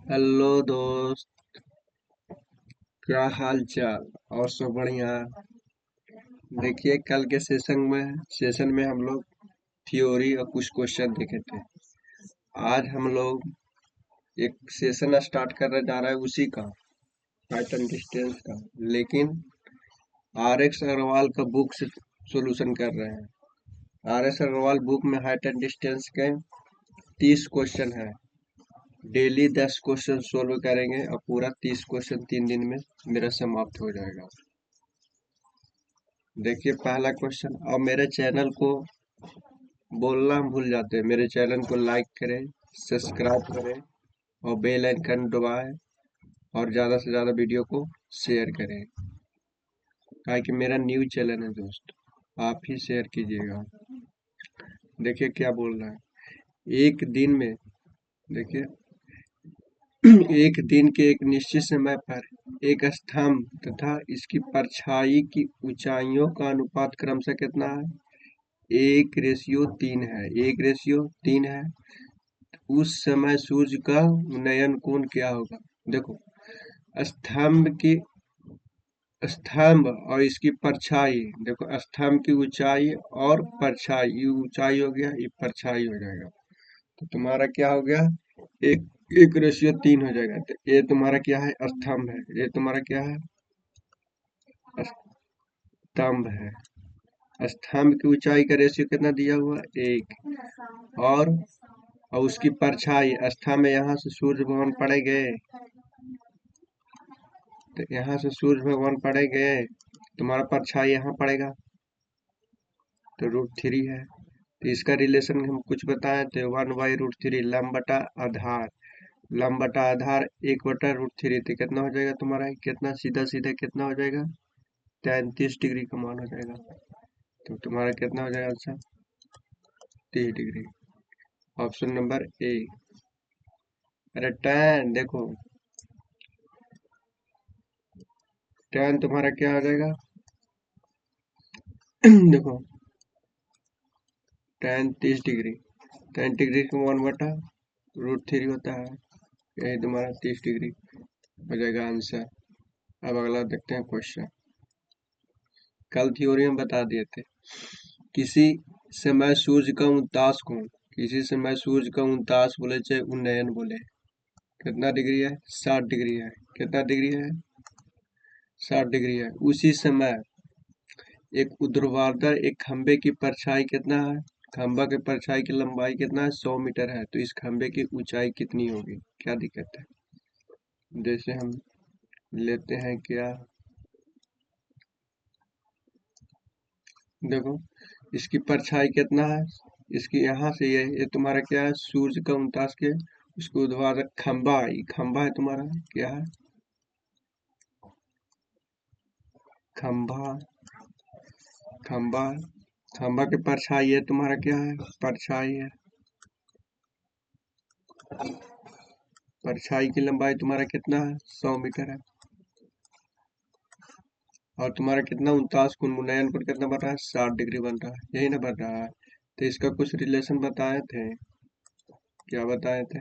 Hello दोस्त। क्या हाल चाल? और सब बढ़िया। देखिए, कल के सेशन में हम लोग थ्योरी और कुछ क्वेश्चन देखे थे। आज हम लोग एक सेशन स्टार्ट करने जा रहे हैं उसी का, हाइट एंड डिस्टेंस का, लेकिन आर एक्स अग्रवाल का बुक से सॉल्यूशन कर रहे हैं। आर एस अग्रवाल बुक में हाइट एंड डिस्टेंस के 30 क्वेश्चन है। डेली 10 क्वेश्चन सोल्व करेंगे और पूरा 30 क्वेश्चन 3 दिन में मेरा समाप्त हो जाएगा। देखिए, पहला क्वेश्चन। और मेरे चैनल को बोलना हम भूल जाते हैं, मेरे चैनल को लाइक करें, सब्सक्राइब करें और बेल आइकन दबाएं और ज़्यादा से ज़्यादा वीडियो को शेयर करें, ताकि कि मेरा न्यू चैनल है दोस्त, आप ही शेयर कीजिएगा। देखिए क्या बोल रहा है। एक दिन में, देखिए, एक दिन के एक निश्चित समय पर एक स्तंभ तथा इसकी परछाई की ऊंचाइयों का अनुपात क्रमशः कितना है? 1:3 है। 1:3 है। उस समय सूर्य का उन्नयन कोण क्या होगा? देखो, स्तंभ की स्तंभ और इसकी परछाई, देखो स्तंभ की ऊंचाई और परछाई, ये ऊंचाई हो गया, ये परछाई हो जाएगा। तो तुम्हारा क्या हो गया? एक 1:3 हो जाएगा। तो ये तुम्हारा क्या है? स्तंभ है। ये तुम्हारा क्या है? स्तंभ है। स्तंभ की ऊंचाई का रेशियो कितना दिया हुआ? 1। और उसकी परछाई, स्तंभ में यहाँ से सूर्य भगवान पड़े गए, तो यहाँ से सूर्य भगवान पड़े गए, तुम्हारा परछाई यहाँ पड़ेगा, तो √3 है। तो इसका रिलेशन हम कुछ बताए थे, 1/√3 लंब बटा आधार। लंब बटा आधार 1/√3, तो कितना हो जाएगा तुम्हारा? कितना सीधा सीधा कितना हो जाएगा? 33 डिग्री का मान हो जाएगा। तो तुम्हारा कितना हो जाएगा answer? 30 degree. Option number A. अरे tan, देखो tan तुम्हारा क्या हो जाएगा? देखो, tan 30 डिग्री, tan डिग्री का 1/√3 होता है, यही तुम्हारा 30 डिग्री हो जाएगा आंसर। अब अगला देखते हैं क्वेश्चन। कल थ्योरी में बता दिए थे, किसी समय सूर्य का उतास कोण, किसी समय सूर्य का उतास बोले चाहे उन्नयन बोले, कितना डिग्री है? 60 डिग्री है। कितना डिग्री है? 60 डिग्री है। उसी समय एक ऊर्ध्वाधर एक खंबे की परछाई कितना है? खंबा के परछाई की लंबाई कितना है? 100 मीटर है। तो इस खंबे की ऊंचाई कितनी होगी? क्या दिक्कत है? जैसे हम लेते हैं क्या, देखो इसकी परछाई कितना है? इसकी यहाँ से ये तुम्हारा क्या है? सूर्य का 49 के, उसके ऊर्ध्वाधर खंबा, ये खंबा है तुम्हारा, क्या है? खंबा, खंबा, खंबा के परछाई है तुम्हारा, क्या है? परछाई है। परछाई की लंबाई तुम्हारा कितना है? 100 मीटर है। और तुम्हारा कितना 49 को उन्नयन पर कितना बन रहा है? 60 डिग्री बन रहा है, यही ना बन रहा है? तो इसका कुछ रिलेशन बताए थे। क्या बताए थे?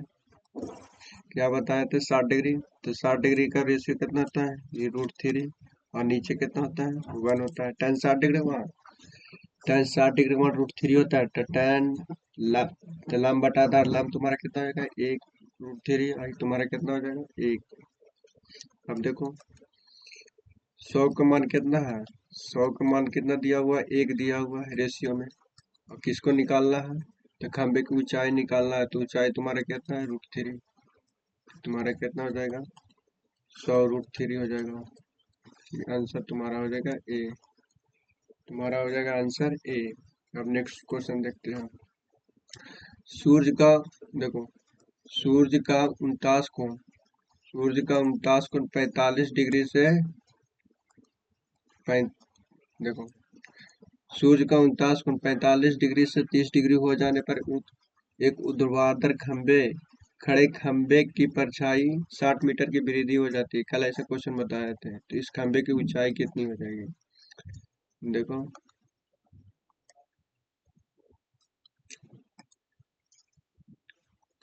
क्या बताए थे? 60 डिग्री। तो 60 डिग्री का रेशियो कितना होता है? ये √3। और नीचे कितना होता है? 1 होता है। tan 60 degree one, tan 60 degree one √3 होता है। तो tan तो लंब बटा आधार, लंब तुम्हारा कितना हो जाएगा? 1 √3, और तुम्हारा कितना हो जाएगा? 1। अब देखो 100 का मान कितना है? 100 का मान कितना दिया हुआ है? 1 दिया हुआ है रेशियो में। और किसको निकालना है? तो खंबे की ऊंचाई निकालना है। तो ऊंचाई तुम्हारा कितना है? √3। तुम्हारा कितना हो जाएगा? 100 √3 हो जाएगा। आंसर तुम्हारा हो जाएगा ए। तुम्हारा हो जाएगा आंसर ए। अब नेक्स्ट क्वेश्चन देखते हैं। सूर्य का, देखो सूर्य का 49 कोण, सूर्य का 49 कोण 45 डिग्री से पैं देखो सूर्य का 49 कोण 45 डिग्री से 30 डिग्री हो जाने पर एक ऊर्ध्वाधर खंबे, खड़े खंबे की परछाई 60 मीटर की वृद्धि हो जाती है। कल ऐसे क्वेश्चन बताए थे। तो इस खंबे की ऊंचाई कितनी हो जाएगी? देखो,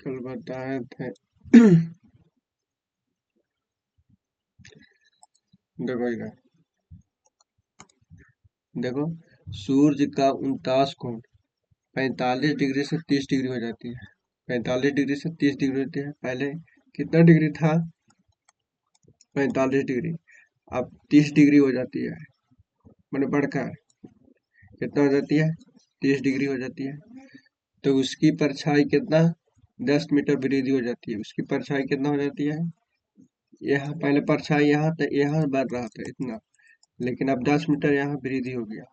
कल बताए थे। देखो इधर, देखो सूर्य का 49 कोण 45 डिग्री से 30 डिग्री हो जाती है। 45 डिग्री से 30 डिग्री होती है। पहले कितना डिग्री था? 45 डिग्री। अब 30 डिग्री हो जाती है, मैंने बढ़कर कितना हो जाती है? 30 डिग्री हो जाती है। तो उसकी परछाई कितना? 10 मीटर वृद्धि हो जाती है। उसकी परछाई कितना हो जाती है? यहाँ पहले परछाई यहाँ था, यहाँ बढ़ रहा था इतना, लेकिन अब 10 मीटर यहाँ वृद्धि हो गया।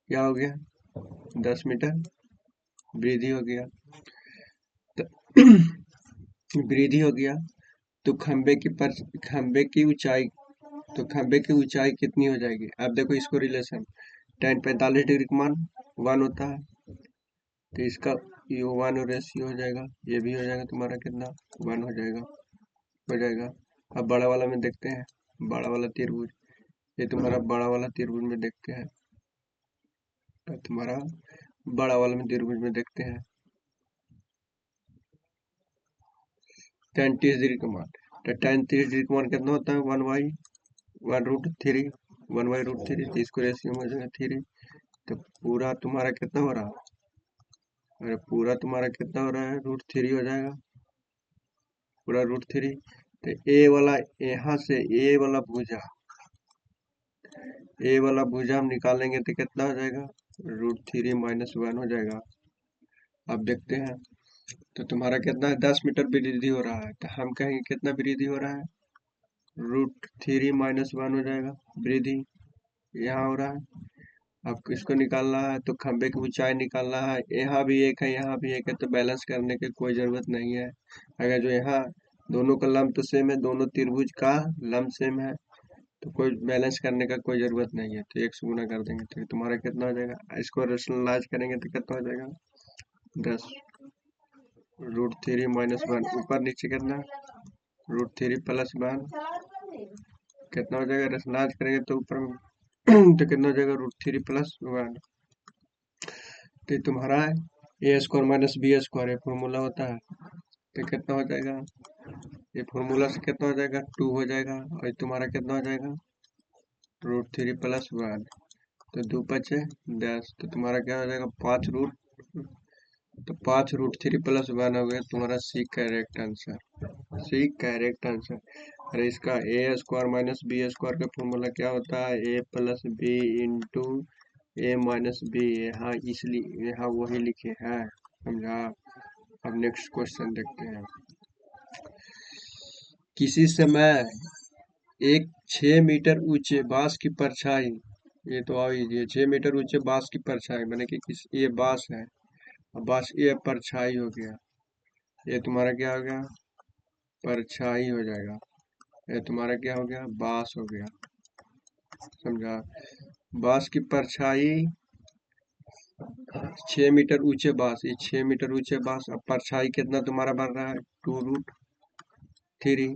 क्या हो गया? 10 मीटर वृद्धि हो गया। तो वृद्धि हो गया, तो खंबे की ऊंचाई, तो खंबे की ऊंचाई कितनी हो जाएगी? अब देखो इसको रिलेशन, tan 45 डिग्री का मान 1 होता है, तो इसका ये 1 और रेशियो हो जाएगा, ये भी हो जाएगा तुम्हारा कितना? 1 हो जाएगा। अब बड़ा वाला में देखते हैं, बड़ा वाला त्रिभुज, ये तुम्हारा बड़ा वाला त्रिभुज में देखते हैं। तो तुम्हारा बड़ा वाला में त्रिभुज में देखते हैं tan 30 डिग्री का मान। तो tan 30 डिग्री का मान कितना होता है? 1/√3, 1/√3, तो इसको रेशियो में हो जाएगा 3। तो पूरा तुम्हारा कितना हो रहा है? अरे पूरा तुम्हारा कितना हो रहा है? √3 हो जाएगा, पूरा √3। तो ए वाला, यहाँ से ए वाला भुजा हम निकालेंगे तो कितना हो जाएगा? √3 - 1 हो जाएगा। अब देखते हैं, तो तुम्हारा कितना है? 10 मीटर वृद्धि हो रहा है, तो हम कहेंगे कितना वृद्धि हो रहा है? √3 - 1 हो जाएगा वृद्धि, यहाँ हो रहा है। अब किसको निकालना है? तो खंबे की ऊंचाई निकालना है। यहाँ भी एक है, यहाँ भी एक है, तो बैलेंस करने की कोई जरूरत नहीं है। अगर जो यहाँ दोनों का लंब तो सेम है, दोनों त्रिभुज का लंब सेम है, तो कोई बैलेंस करने का कोई जरूरत नहीं है। तो 1 से गुना कर देंगे तो तुम्हारा कितना हो जाएगा? इसको रेशनलाइज करेंगे तो कितना हो जाएगा? 10 √3 - 1, ऊपर नीचे कितना? √3 + 1, कितना हो जाएगा? रेशनलाइज करेंगे तो ऊपर में तो कितना हो जाएगा? √3 + 1। तो तुम्हारा a² - b² ये फॉर्मूला होता है, तो कितना हो जाएगा? ये फॉर्मूला से कितना हो जाएगा? 2 हो जाएगा, और ये तुम्हारा कितना हो जाएगा? √3 + 1, तो 2 5 10, तो तुम्हारा क्या हो जाएगा? 5 तो 5√3 + 1 हो गया तुम्हारा C correct answer, C correct answer. अरे इसका a² - b² का फॉर्मूला क्या होता है? a + b into a - b, यहाँ इसलिए यहाँ वही लिखे हैं, समझा? अब नेक्स्ट क्वेश्चन देखते हैं। किसी समय एक 6 मीटर ऊंचे बांस की परछाई, ये तो आओ ये 6 मीटर ऊंचे बांस की परछाई, मैंने कि किस, ये बांस है, अब बांस ये परछाई हो गया, ये तुम्हारा क्या हो गया? परछाई हो जाएगा। ये तुम्हारा क्या हो गया? बांस हो गया, समझा? बांस की परछाई 6 मीटर ऊंचे बांस, ये 6 मीटर ऊंचे बांस, अब परछाई कितना तुम्हारा बन रहा है? 2√3।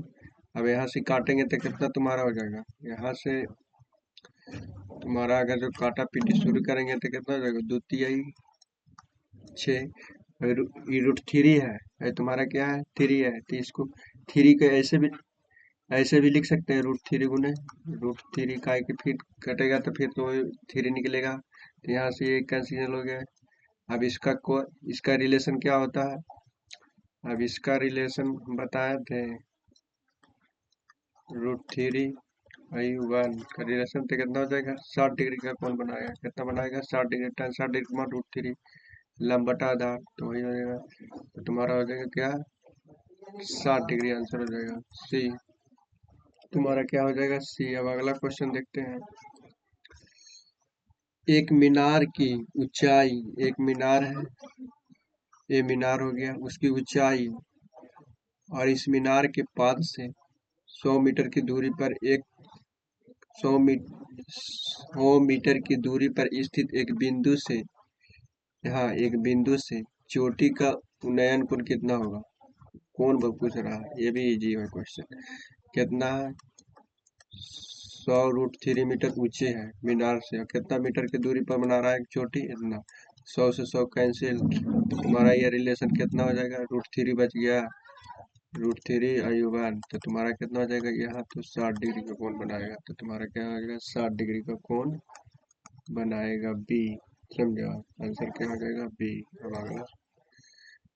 अब यहाँ से काटेंगे तो कितना तुम्हारा हो जाएगा? यहाँ से तुम्हारा अगर जो काटा पीटी शुरू करेंगे तो कितना हो जाएगा? 2 तिहाई 6, ये √3 है, ये तुम्हारा क्या है? 3 है, तो इसको 3 को ऐसे भी लिख सकते हैं, √3 गुने √3 का, कि फिर कटेगा तो फिर तो 3 निकलेगा, तो यहाँ से ये कैंसिल हो गया। अब इसका रिलेशन क्या होता है? अब इसका रिलेशन बताए थे, √3 / 1 का रिलेशन, तो कितना हो जाएगा? 60 डिग्री का कौन बनाएगा? कितना बनाएगा? 60 डिग्री, tan 60 डिग्री मान √3 लंब बटा आधार, तो वही हो जाएगा। तो तुम्हारा हो जाएगा क्या? 60 डिग्री आंसर हो जाएगा, सी। तुम्हारा क्या हो जाएगा? सी। अब अगला क्वेश्चन देखते हैं। एक मीनार की ऊंचाई, एक मीनार है, ये मीनार हो गया, उसकी ऊंचाई, और इस मीनार के पाद से 100 मीटर की दूरी पर 100 मीटर की दूरी पर स्थित एक बिंदु से, यहाँ एक बिंदु से चोटी का उन्नयन कोण कितना होगा? कौन पूछ रहा है? ये भी इजी है क्वेश्चन। कितना है? 100 √3 मीटर ऊंचे है मीनार से, और कितना मीटर की दूरी पर बना रहा है एक चोटी? इतना। 100 से 100 कैंसिल, तो तुम्हारा ये रिलेशन कितना हो जाएगा? √3 बच गया, √3 तो तुम्हारा कितना हो जाएगा, यहाँ तो 60 डिग्री का कोण बनाएगा, तो तुम्हारा क्या हो जाएगा, 60 डिग्री का कोण बनाएगा बी। समझा, आंसर क्या हो जाएगा बी। अब अगला,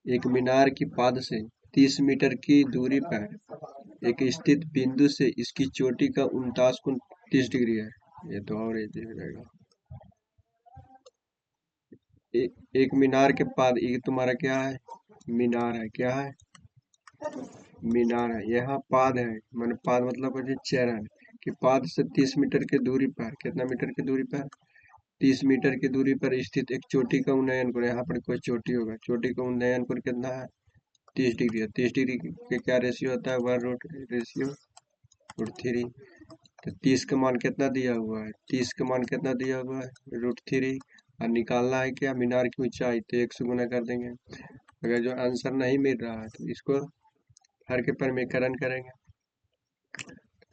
एक मीनार की पाद से 30 मीटर की दूरी पर एक स्थित बिंदु से इसकी चोटी का 49 कोण 30 डिग्री है। ये तो और इजी हो जाएगा। एक मीनार के पाद, ये तुम्हारा क्या है, मीनार है, क्या है, मीनार है। यहाँ पाद है, मैंने पाद मतलब है चरण, कि पाद से 30 मीटर की दूरी पर, कितना मीटर की दूरी पर, 30 मीटर की दूरी पर स्थित एक चोटी का उन्नयन कोण, यहाँ पर कोई चोटी होगा, चोटी का उन्नयन कोण कितना है, 30 डिग्री है। 30 डिग्री के क्या रेशियो होता है, 1√3। तो 30 का मान कितना दिया हुआ है, 30 का मान कितना दिया हुआ है, √3। और निकालना है क्या, मीनार की ऊंचाई, तो 1 से गुना कर देंगे। अगर जो आंसर नहीं मिल रहा है तो इसको हर के परमीकरण करेंगे,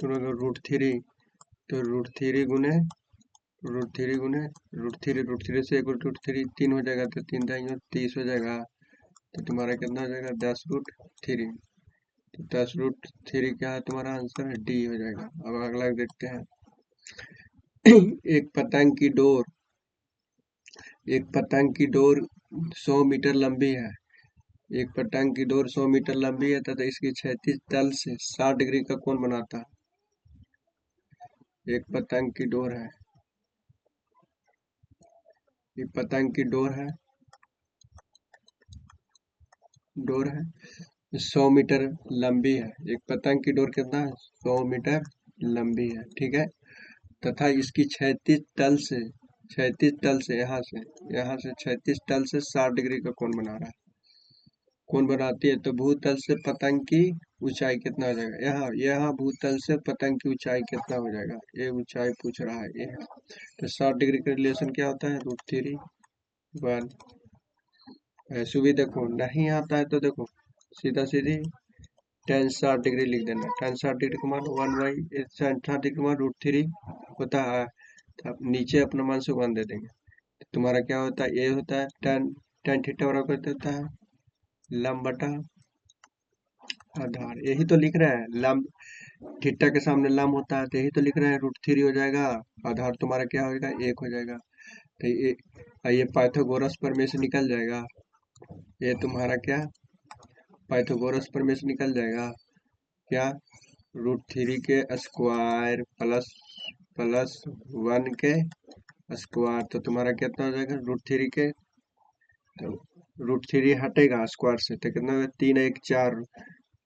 तो √3, तो √3 से 1 √3 3 हो जाएगा, तो 3×30 हो जाएगा, तो तुम्हारा कितना हो जाएगा, 10√3। तो 10√3 क्या है, तुम्हारा आंसर डी हो जाएगा। अब अगला देखते हैं। एक पतंग की डोर, एक पतंग की डोर 100 मीटर लंबी है। एक पतंग की डोर 100 मीटर लंबी है तथा इसकी क्षैतिज तल से 60 डिग्री का कोण बनाता है। एक पतंग की डोर है, ये पतंग की डोर है 100 मीटर लंबी है। एक पतंग की डोर कितना है, 100 मीटर लंबी है, ठीक है। तथा इसकी क्षैतिज तल से यहाँ से क्षैतिज तल से 60 डिग्री का कोण बना रहा है, कोण बनाती है। तो भूतल से पतंग की ऊंचाई कितना हो जाएगा, यहाँ यहाँ भूतल से पतंग की ऊंचाई कितना हो जाएगा, ये ऊंचाई पूछ रहा है, ये है। तो 60 डिग्री का रिलेशन क्या होता है, √3 ऐसे भी देखो नहीं आता है तो देखो सीधा सीधी tan 60 डिग्री लिख देना। tan 60 डिग्री का मान 1/, 60 डिग्री का मान √3 होता है। तो आप नीचे अपना मान से 1 दे देंगे, तो तुम्हारा क्या होता है, ये होता है tan थीटा बराबर देता है लंब बटा आधार। यही तो लिख रहे हैं, लंब थीटा के सामने लंब होता है, तो यही तो लिख रहे हैं, √3 हो जाएगा। आधार तुम्हारा क्या होगा, 1 हो जाएगा। तो ये पाइथागोरस प्रमेय से निकल जाएगा। ये तुम्हारा क्या, पाइथागोरस प्रमेय से निकल जाएगा क्या, √3 के स्क्वायर प्लस प्लस 1 के स्क्वायर, तो तुम्हारा कितना हो जाएगा, √3 के, तो √3 हटेगा स्क्वायर से, तो कितना होगा, 3×1 = 4,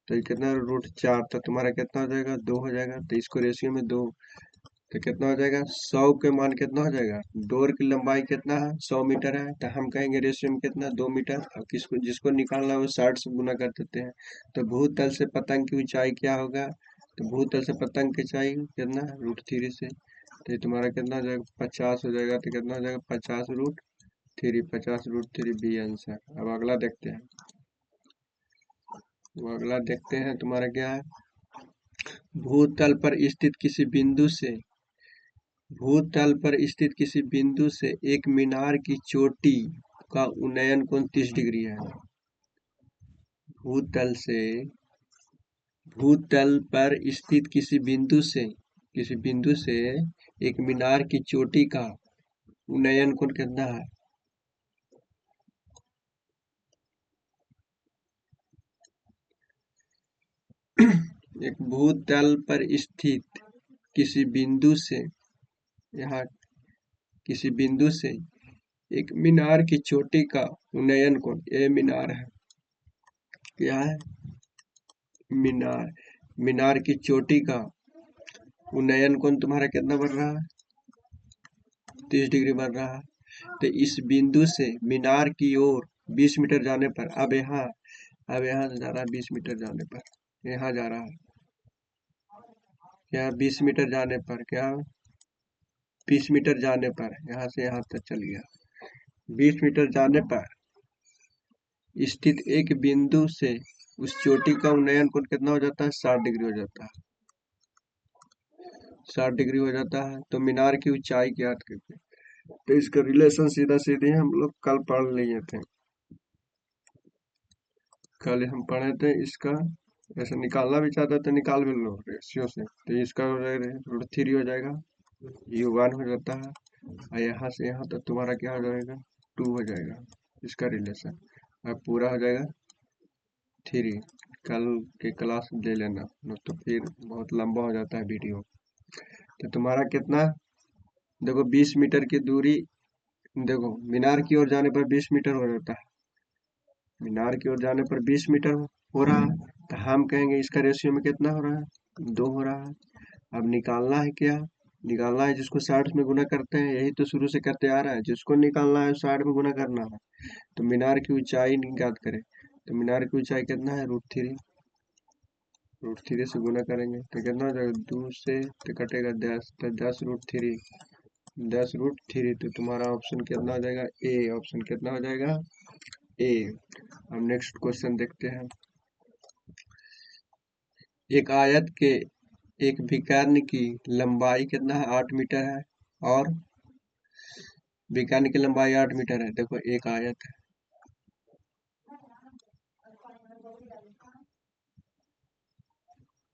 तो ये कितना, √4, तो तुम्हारा कितना हो जाएगा, 2 हो जाएगा। तो इसको रेशियो में 2, तो कितना हो जाएगा, 100 के मान कितना हो जाएगा, डोर की लंबाई कितना है, 100 मीटर है, तो हम कहेंगे रेशियो में कितना, 2 मीटर। अब किसको जिसको निकालना है वो 60 से गुना कर देते हैं। तो भूतल से पतंग की ऊंचाई क्या होगा, तो भूतल से पतंग की ऊंचाई कितना, √3 से, तो ये तुम्हारा कितना हो जाएगा, 50 हो जाएगा। तो कितना हो जाएगा, 50√3 बी आंसर। अब अगला देखते हैं, वो अगला देखते हैं तुम्हारा क्या है, भूतल पर स्थित किसी बिंदु से भूतल पर स्थित किसी बिंदु से एक मीनार की चोटी का उन्नयन कोण 30 डिग्री है। भूतल से भूतल पर स्थित किसी बिंदु से एक मीनार की चोटी का उन्नयन कोण कितना है, एक भूतल पर स्थित किसी बिंदु से यहाँ किसी बिंदु से एक मीनार की चोटी का उन्नयन कोण, ये मीनार है, क्या है, मीनार, मीनार की चोटी का उन्नयन कोण तुम्हारा कितना बढ़ रहा है, 30 डिग्री बढ़ रहा है। तो इस बिंदु से मीनार की ओर 20 मीटर जाने पर, अब यहाँ से जा रहा है 20 मीटर जाने पर, यहाँ जा रहा है क्या, 20 मीटर जाने पर क्या, 20 मीटर जाने पर यहाँ से यहाँ तक चल गया। 20 मीटर जाने पर स्थित एक बिंदु से उस चोटी का उन्नयन कोण कितना हो जाता है, 60 डिग्री हो जाता है, 60 डिग्री हो जाता है। तो मीनार की ऊंचाई ज्ञात करके, तो इसका रिलेशन सीधा सीधे हम लोग कल पढ़ लिए थे, कल हम पढ़े थे इसका ऐसे निकालना भी चाहते हो तो निकाल भी लो रेशियो से। तो इसका √3 हो जाएगा, ये 1 हो जाता है, और यहाँ से यहाँ तक तुम्हारा क्या हो जाएगा, 2 हो जाएगा इसका रिलेशन। अब पूरा हो जाएगा 3। कल के क्लास ले लेना, नहीं तो फिर बहुत लंबा हो जाता है वीडियो। तो तुम्हारा कितना, देखो 20 मीटर की दूरी, देखो मीनार की ओर जाने पर 20 मीटर हो जाता है, मीनार की ओर जाने पर 20 मीटर हो रहा है, तो हम कहेंगे इसका रेशियो में कितना हो रहा है, 2 हो रहा है। अब निकालना है क्या, निकालना है जिसको 60 में गुना करते हैं, यही तो शुरू से करते आ रहा है, जिसको निकालना है 60 में गुना करना है। तो मीनार की ऊंचाई ज्ञात करें, तो मीनार की ऊंचाई कितना है, √3, √3 से गुना करेंगे तो कितना हो जाएगा, 2 से तो कटेगा 10, तो 10 √3, 10 √3, तो तुम्हारा ऑप्शन कितना हो जाएगा, ए। ऑप्शन कितना हो जाएगा, ए। अब नेक्स्ट क्वेश्चन देखते हैं। एक आयत के एक विकर्ण की लंबाई कितना है, 8 मीटर है, और विकर्ण की लंबाई 8 मीटर है। देखो एक आयत है,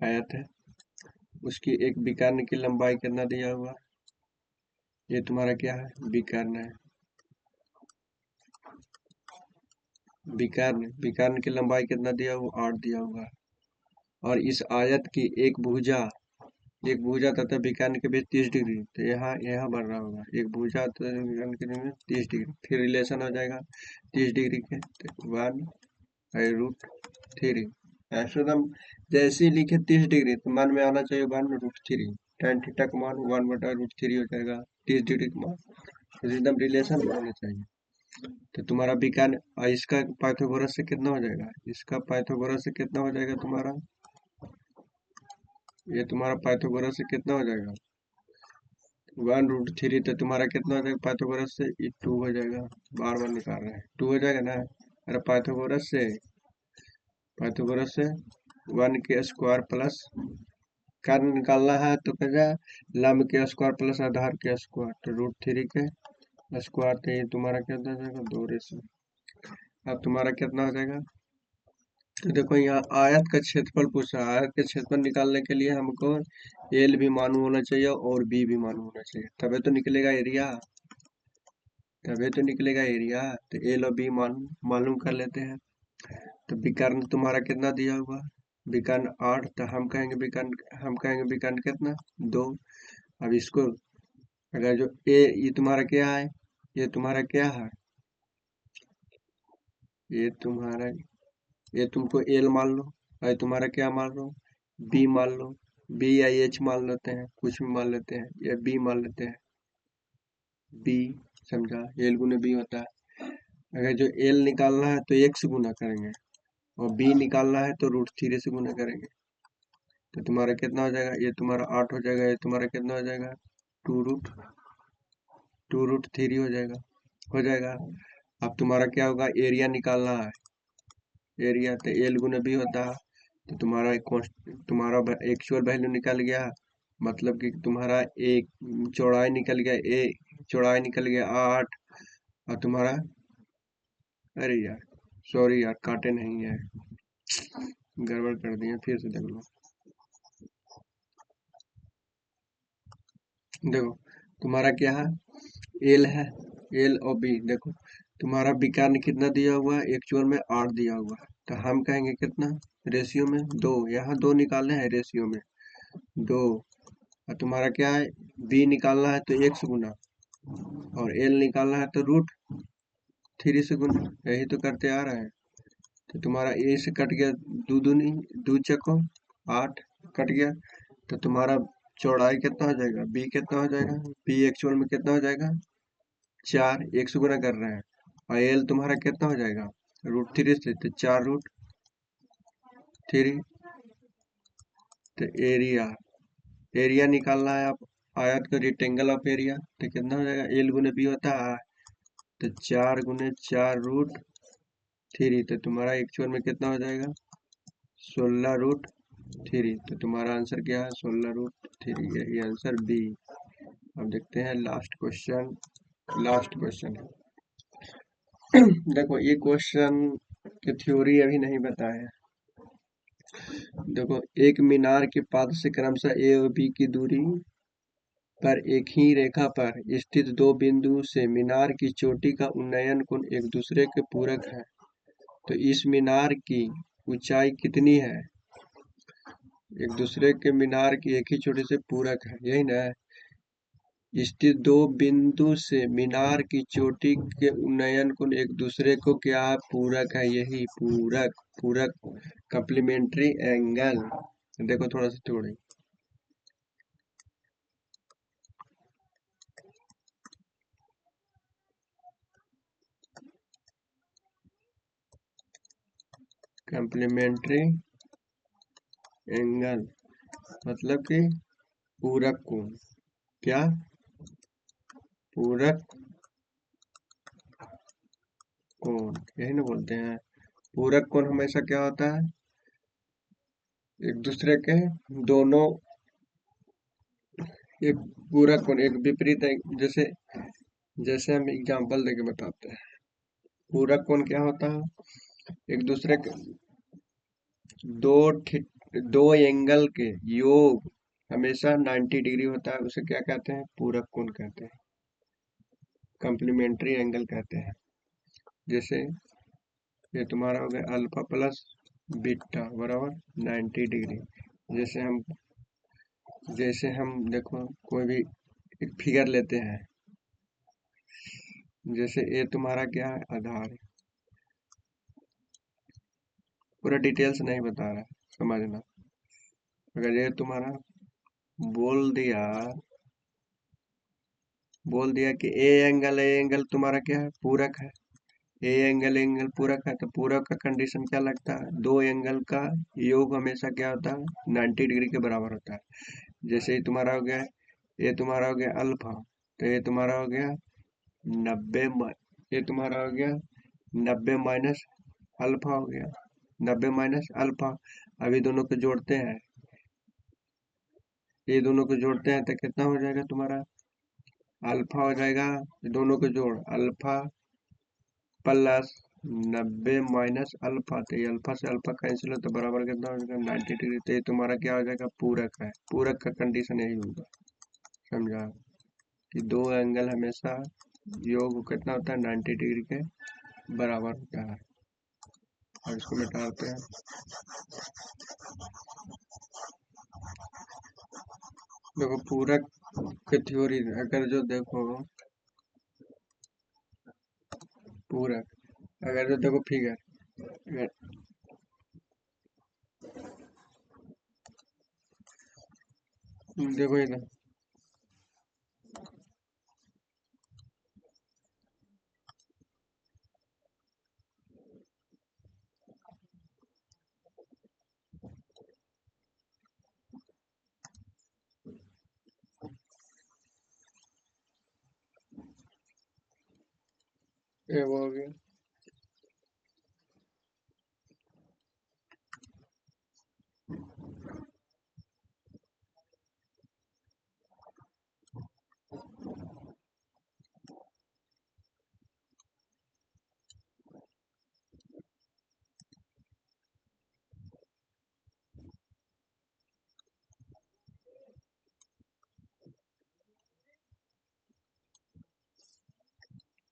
आयत है, उसकी एक विकर्ण की लंबाई कितना दिया हुआ, ये तुम्हारा क्या है, विकर्ण है, विकर्ण, विकर्ण की लंबाई कितना दिया हुआ, 8 दिया हुआ है। और इस आयत की एक भुजा तथा विकर्ण के बीच 30 डिग्री, तो यहाँ यहाँ बढ़ रहा होगा, एक भुजा तथा विकर्ण के बीच 30 डिग्री, फिर रिलेशन हो जाएगा 30 डिग्री के, तो 1/√3। ऐसे एकदम जैसे ही लिखे 30 डिग्री, तो मन में आना चाहिए 1/√3, tan थीटा का मान 1/√3 हो जाएगा, 30 डिग्री का मान, तो एकदम रिलेशन होना चाहिए। तो तुम्हारा विकर्ण, इसका पाइथागोरस से कितना हो जाएगा, इसका पाइथागोरस से कितना हो जाएगा तुम्हारा, ये तुम्हारा पाइथागोरस से कितना हो जाएगा, 1√3, तो तुम्हारा कितना हो जाएगा पाइथागोरस से, ये 2 हो जाएगा, बार बार निकाल रहे हैं, 2 हो जाएगा ना। अरे पाइथागोरस से 1 के स्क्वायर प्लस, कर्ण निकालना है तो क्या, लंब के स्क्वायर प्लस आधार के स्क्वायर, तो √3 के स्क्वायर, तो ये तुम्हारा कितना हो जाएगा, 2 अब तुम्हारा कितना हो जाएगा, तो देखो यहाँ आयत का क्षेत्रफल पूछा है, आयत का क्षेत्रफल निकालने के लिए हमको एल भी मालूम होना चाहिए और बी भी मालूम होना चाहिए, तभी तो निकलेगा एरिया, तभी तो निकलेगा एरिया। तो एल और बी मालूम कर लेते हैं। तो विकर्ण तुम्हारा कितना दिया हुआ, विकर्ण 8, तो हम कहेंगे विकर्ण कितना, 2। अब इसको अगर जो ए, ये तुम्हारा क्या है, ये तुम्हारा क्या है, ये तुम्हारा, ये तुमको एल मान लो, और ये तुम्हारा क्या मान लो, बी मान लो, बी या एच मान लेते हैं, कुछ भी मान लेते हैं, या बी मान लेते हैं, बी, समझा, एल गुने बी होता है। अगर जो एल निकालना है तो 1 से गुना करेंगे, और बी निकालना है तो √3 से गुना करेंगे, तो तुम्हारा कितना हो जाएगा, ये तुम्हारा 8 हो जाएगा, ये तुम्हारा कितना हो जाएगा, टू रूट 2√3 हो जाएगा, हो जाएगा। अब तुम्हारा क्या होगा, एरिया निकालना है, एरिया तो एल गुने बी होता है, तो तुम्हारा एक्चुअल वैल्यू निकल गया, मतलब कि तुम्हारा एक चौड़ाई निकल गया, चौड़ाई निकल गया 8, और तुम्हारा, अरे यार सॉरी यार, काटे नहीं है, गड़बड़ कर दिए, फिर से देख लो। देखो तुम्हारा क्या है, एल है, एल और बी, देखो तुम्हारा विकर्ण कितना दिया हुआ है, एक्चुअल में 8 दिया हुआ है, तो हम कहेंगे कितना, रेशियो में 2, यहाँ 2 निकालना है रेशियो में 2, और तुम्हारा क्या है, बी निकालना है तो 1 से गुना, और एल निकालना है तो √3 से गुना, यही तो करते आ रहे हैं। तो तुम्हारा ए से कट गया, दो दूनी, 2 चको 8 कट गया, तो तुम्हारा चौड़ाई कितना हो जाएगा, बी कितना हो जाएगा, बी एक्चुअल में कितना हो जाएगा, 4, 1 से गुना कर रहे हैं, और एल तुम्हारा कितना हो जाएगा, √3 से, तो 4√3, तो एरिया, एरिया निकालना है आप, आयत का रेक्टेंगल ऑफ एरिया, तो कितना हो जाएगा, एल गुने बी होता है, तो 4 × 4√3, तो तुम्हारा एक्चुअल में कितना हो जाएगा, 16√3, तो तुम्हारा आंसर क्या है, 16√3, यही आंसर बी। अब देखते हैं लास्ट क्वेश्चन, लास्ट क्वेश्चन है। देखो ये क्वेश्चन की थ्योरी अभी नहीं बताया है, देखो, एक मीनार के पाद से क्रमशः ए और बी की दूरी पर एक ही रेखा पर स्थित दो बिंदु से मीनार की चोटी का उन्नयन कोण एक दूसरे के पूरक है। तो इस मीनार की ऊंचाई कितनी है? एक दूसरे के मीनार की एक ही चोटी से पूरक है, यही ना? स्थित दो बिंदु से मीनार की चोटी के उन्नयन कोण एक दूसरे को क्या है? पूरक है, यही पूरक। पूरक कम्प्लीमेंट्री एंगल। देखो थोड़ा सा थोड़ी कम्प्लीमेंट्री एंगल मतलब कि पूरक कोण। क्या? पूरक कोण, यही ना बोलते हैं। पूरक कोण हमेशा क्या होता है? एक दूसरे के दोनों, एक पूरक कोण एक विपरीत जैसे जैसे हम एग्जांपल देके बताते हैं। पूरक कोण क्या होता है? एक दूसरे के दो दो एंगल के योग हमेशा 90 डिग्री होता है, उसे क्या कहते हैं? पूरक कोण कहते हैं, कम्प्लीमेंट्री एंगल कहते हैं। जैसे ये तुम्हारा हो गया अल्फा प्लस बीटा बराबर 90 डिग्री। जैसे हम देखो कोई भी एक फिगर लेते हैं, जैसे ये तुम्हारा क्या है? आधार। पूरा डिटेल्स नहीं बता रहा, समझना। अगर ये तुम्हारा बोल दिया कि ए एंगल तुम्हारा क्या है? पूरक है। ए एंगल पूरक है, तो पूरक का कंडीशन क्या लगता है? दो एंगल का योग हमेशा क्या होता है? 90 डिग्री के बराबर होता है। जैसे ये तुम्हारा हो गया, ये तुम्हारा हो गया अल्फा, तो ये तुम्हारा हो गया 90 ये तुम्हारा हो गया 90 माइनस अल्फा हो गया, 90 माइनस अल्फा। अभी दोनों को जोड़ते हैं, ये दोनों को जोड़ते हैं तो कितना हो जाएगा तुम्हारा? अल्फा हो जाएगा। ये दोनों को जोड़, अल्फा प्लस 90 माइनस अल्फा, तो ये अल्फा से अल्फा कैंसिल हो तो बराबर कितना हो जाएगा? 90 डिग्री। तो ये तुम्हारा क्या हो जाएगा? पूरक है। पूरक का कंडीशन यही होगा, समझा? कि दो एंगल हमेशा योग कितना होता है? 90 डिग्री के बराबर होता है। और इसको मिटाते हैं। देखो पूरक के थ्योरी अगर जो देखो पूरक, अगर जो देखो फिगर, अगर देखो इधर, ये वो हो गया।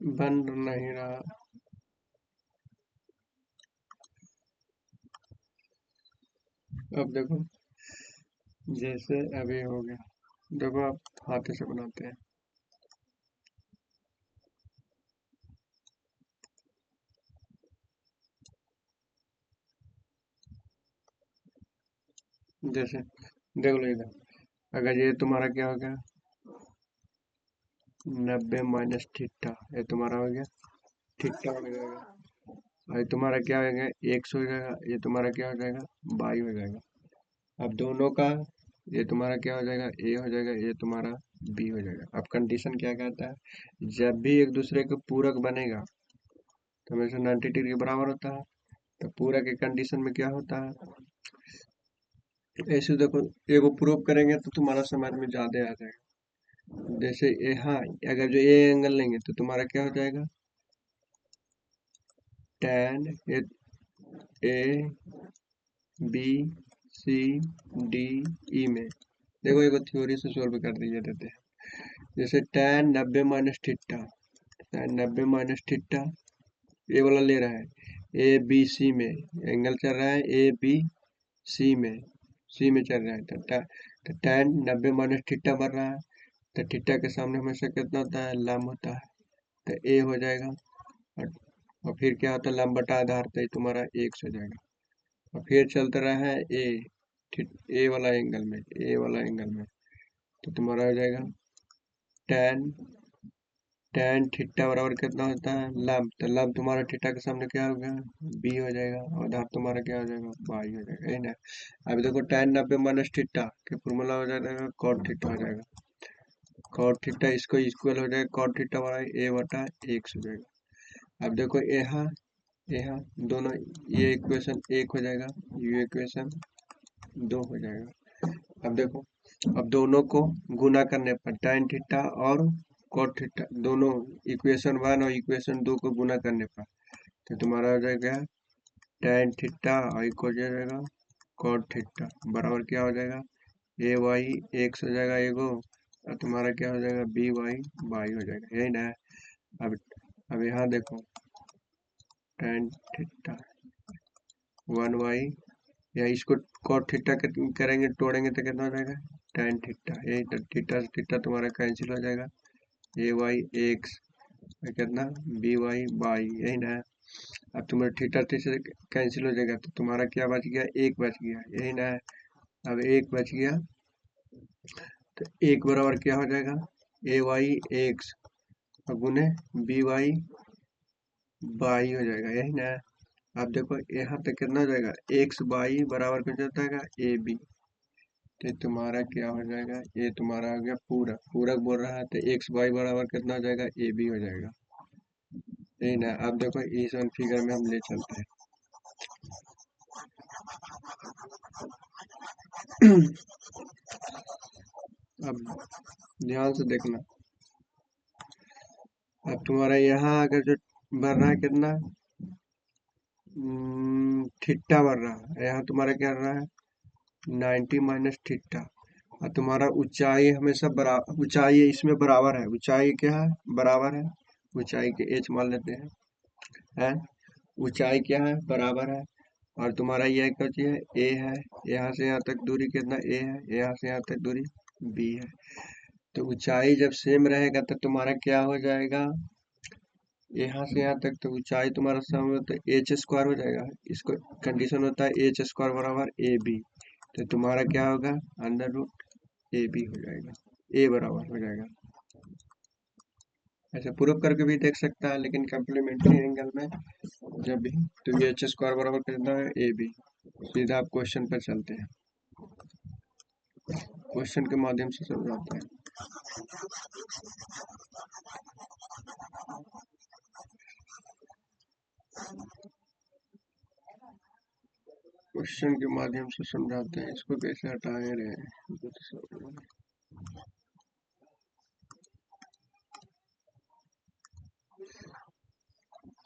बन नहीं रहा। अब देखो जैसे अभी हो गया, देखो आप हाथ से बनाते हैं। जैसे देख लो इधर, अगर ये तुम्हारा क्या हो गया? 90 माइनस थीटा, ये तुम्हारा हो गया थीटा हो जाएगा। और ये तुम्हारा क्या हो गया? एक्स हो जाएगा। ये तुम्हारा क्या हो जाएगा? वाई हो जाएगा। अब दोनों का ये तुम्हारा क्या हो जाएगा? ए हो जाएगा, ये तुम्हारा बी हो जाएगा। अब कंडीशन क्या कहता है? जब भी एक दूसरे के पूरक बनेगा तो हमेशा 90 डिग्री के बराबर होता है। तो पूरक के कंडीशन में क्या होता है? ऐसे देखो, एगो प्रूव करेंगे तो तुम्हारा समझ में ज्यादा आ जाएगा। जैसे ए, हाँ, अगर जो ए एंगल लेंगे तो तुम्हारा क्या हो जाएगा? tan A B C D E में। देखो एक थ्योरी से सॉल्व कर दिए देते हैं। जैसे tan 90 minus theta, tan 90 minus theta ये वाला ले रहा है ए बी सी में, एंगल चल रहा है ए बी सी में चल रहा है। तो tan 90 माइनस थीटा बन रहा है, तो थीटा के सामने हमेशा कितना होता है, लंब होता है, तो ए हो जाएगा। और फिर क्या होता है, लंब बटा आधार, तो ये तुम्हारा x हो जाएगा। और फिर चलता रहा है ए वाला एंगल में, तो तुम्हारा हो जाएगा tan tan थीटा बराबर कितना होता है, लंब, तो लंब तुम्हारा थीटा के सामने क्या हो गया, b हो जाएगा, और आधार तुम्हारा क्या हो जाएगा, y हो जाएगा, यही ना। अभी देखो tan 90 माइनस थीटा के फॉर्मूला हो जाएगा cot थीटा हो जाएगा, cot थीटा इसको इक्वल हो जाएगा cot थीटा बराबर a बटा x हो जाएगा। अब देखो यहाँ यहाँ दोनों, ये इक्वेशन एक हो जाएगा, ये इक्वेशन दो हो जाएगा। अब देखो, अब दोनों को गुना करने पर tan थीटा और cot थीटा, दोनों इक्वेशन वन और इक्वेशन दो को गुना करने पर तो तुम्हारा हो जाएगा tan थीटा और इक्वल हो जाएगा cot थीटा बराबर क्या हो जाएगा, ए वाई एक्स हो जाएगा एगो, और तुम्हारा क्या हो जाएगा, बी वाई वाई हो जाएगा, यही ना। अब यहाँ देखो tan थीटा 1y, या इसको cot थीटा करेंगे, तोड़ेंगे तो कितना हो जाएगा, tan थीटा, यही तो थीटा से थीटा तुम्हारा कैंसिल हो जाएगा, ए वाई एक्स कितना, बी वाई वाई, यही ना। अब तुम्हारा थीटा से कैंसिल हो जाएगा, तो तुम्हारा क्या बच गया, एक बच गया, यही ना। अब एक बच गया, तो एक बराबर क्या हो जाएगा, ए वाई एक्स गुने बी वाई वाई हो जाएगा, यही ना। अब देखो यहाँ तक कितना हो जाएगा, एक्स वाई बराबर कितना हो जाएगा, ए बी, तो तुम्हारा क्या हो जाएगा, ये तुम्हारा हो गया पूरक, पूरक बोल रहा है, तो एक्स वाई बराबर कितना हो जाएगा, ए बी हो जाएगा, यही ना। अब देखो इस वन फिगर में हम ले चलते हैं। अब ध्यान से देखना, अब तुम्हारा यहाँ अगर जो बढ़ रहा है कितना, थीटा बढ़ रहा है, यहाँ तुम्हारा क्या बढ़ रहा है, 90 माइनस थीटा, और तुम्हारा ऊंचाई हमेशा बराबर, ऊंचाई इसमें बराबर है, ऊंचाई क्या है, बराबर है, ऊंचाई के एच मान लेते हैं, ऊंचाई क्या है, बराबर है, और तुम्हारा यह क्या चीज है, ए है, यहाँ से यहाँ तक दूरी कितना, ए है, यहाँ से यहाँ तक दूरी बी है। तो ऊंचाई जब सेम रहेगा तो तुम्हारा क्या हो जाएगा, यहाँ से यहाँ तक तो ऊंचाई तुम्हारा सम तो एच स्क्वायर हो जाएगा, इसको कंडीशन होता है एच स्क्वायर बराबर ए बी, तो तुम्हारा क्या होगा, अंडर रूट ए बी हो जाएगा, ए बराबर हो जाएगा। ऐसे प्रूफ करके भी देख सकता है, लेकिन कम्प्लीमेंट्री एंगल में जब भी, तो ये एच स्क्वायर बराबर कितना है, ए बी। सीधा आप क्वेश्चन पर चलते हैं, क्वेश्चन के माध्यम से समझाते हैं। क्वेश्चन के माध्यम से समझाते हैं, इसको कैसे हटाए रहे।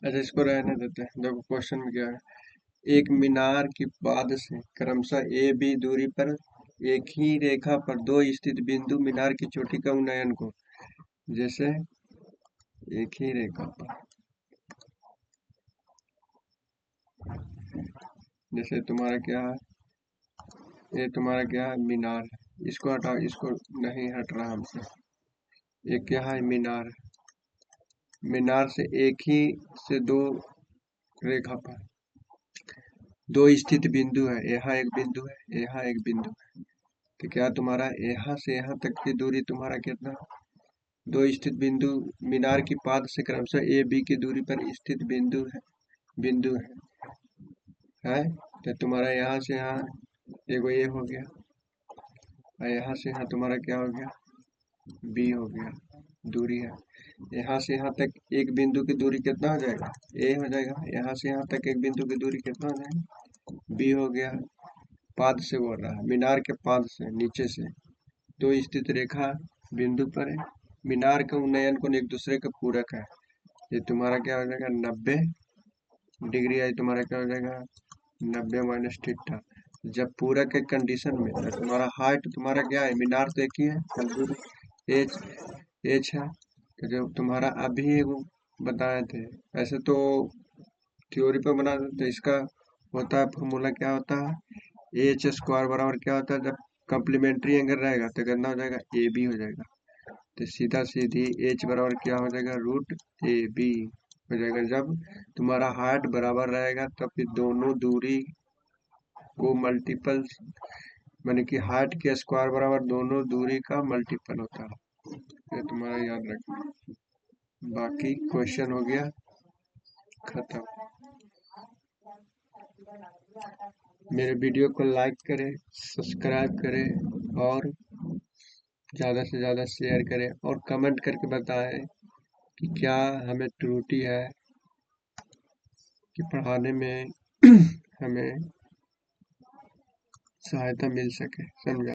अच्छा इसको रहने देते हैं, देखो क्वेश्चन में क्या है, एक मीनार की पाद से क्रमशः ए बी दूरी पर एक ही रेखा पर दो स्थित बिंदु मीनार की चोटी का उन्नयन को, जैसे एक ही रेखा पर, जैसे तुम्हारा क्या है, ये तुम्हारा क्या है, मीनार, इसको हटाओ, इसको नहीं हट रहा हमसे, ये क्या है, मीनार, मीनार से एक ही से दो रेखा पर दो स्थित बिंदु है, यहाँ एक बिंदु है, यहाँ एक बिंदु है, तो क्या तुम्हारा यहाँ से यहाँ तक की दूरी तुम्हारा कितना, दो स्थित बिंदु मीनार की पाद से क्रमशः ए बी की दूरी पर स्थित बिंदु है, तो तुम्हारा यहाँ से यहाँ एगो ए हो गया, और यहाँ से यहाँ तुम्हारा क्या हो गया, बी हो गया, दूरी है। यहाँ से यहाँ तक एक बिंदु की दूरी कितना हो जाएगा, ए हो जाएगा, यहाँ से यहाँ तक एक बिंदु की दूरी कितना हो जाएगा, बी हो गया। पाद से बोल रहा है, मीनार के पाद से नीचे से दो स्थित रेखा बिंदु पर है, मीनार के उन्नयन को एक दूसरे का पूरक है, ये तुम्हारा क्या हो जाएगा, 90 डिग्री है, तुम्हारा क्या हो जाएगा, 90 माइनस थीटा, जब पूरक के कंडीशन में तो तुम्हारा हाइट तुम्हारा क्या है, मीनार तो एक ही है, एच एच है। तो जब तुम्हारा अभी वो बताए थे, ऐसे तो थ्योरी पे बना दो, तो इसका होता है फॉर्मूला क्या होता है, एच स्क्वायर बराबर क्या होता है, जब कम्प्लीमेंट्री एंगल रहेगा तो कितना हो जाएगा, ए बी हो जाएगा। तो सीधा सीधी एच बराबर क्या हो जाएगा, रूट ए बी हो जाएगा। जब तुम्हारा हाइट बराबर रहेगा तब फिर दोनों दूरी को मल्टीपल, माने कि हाइट के स्क्वायर बराबर दोनों दूरी का मल्टीपल होता है। ये तुम्हारा याद रखना। बाकी क्वेश्चन हो गया खत्म। मेरे वीडियो को लाइक करें, सब्सक्राइब करें और ज़्यादा से ज़्यादा शेयर करें और कमेंट करके बताएं कि क्या हमें त्रुटि है कि पढ़ाने में हमें सहायता मिल सके। समझा।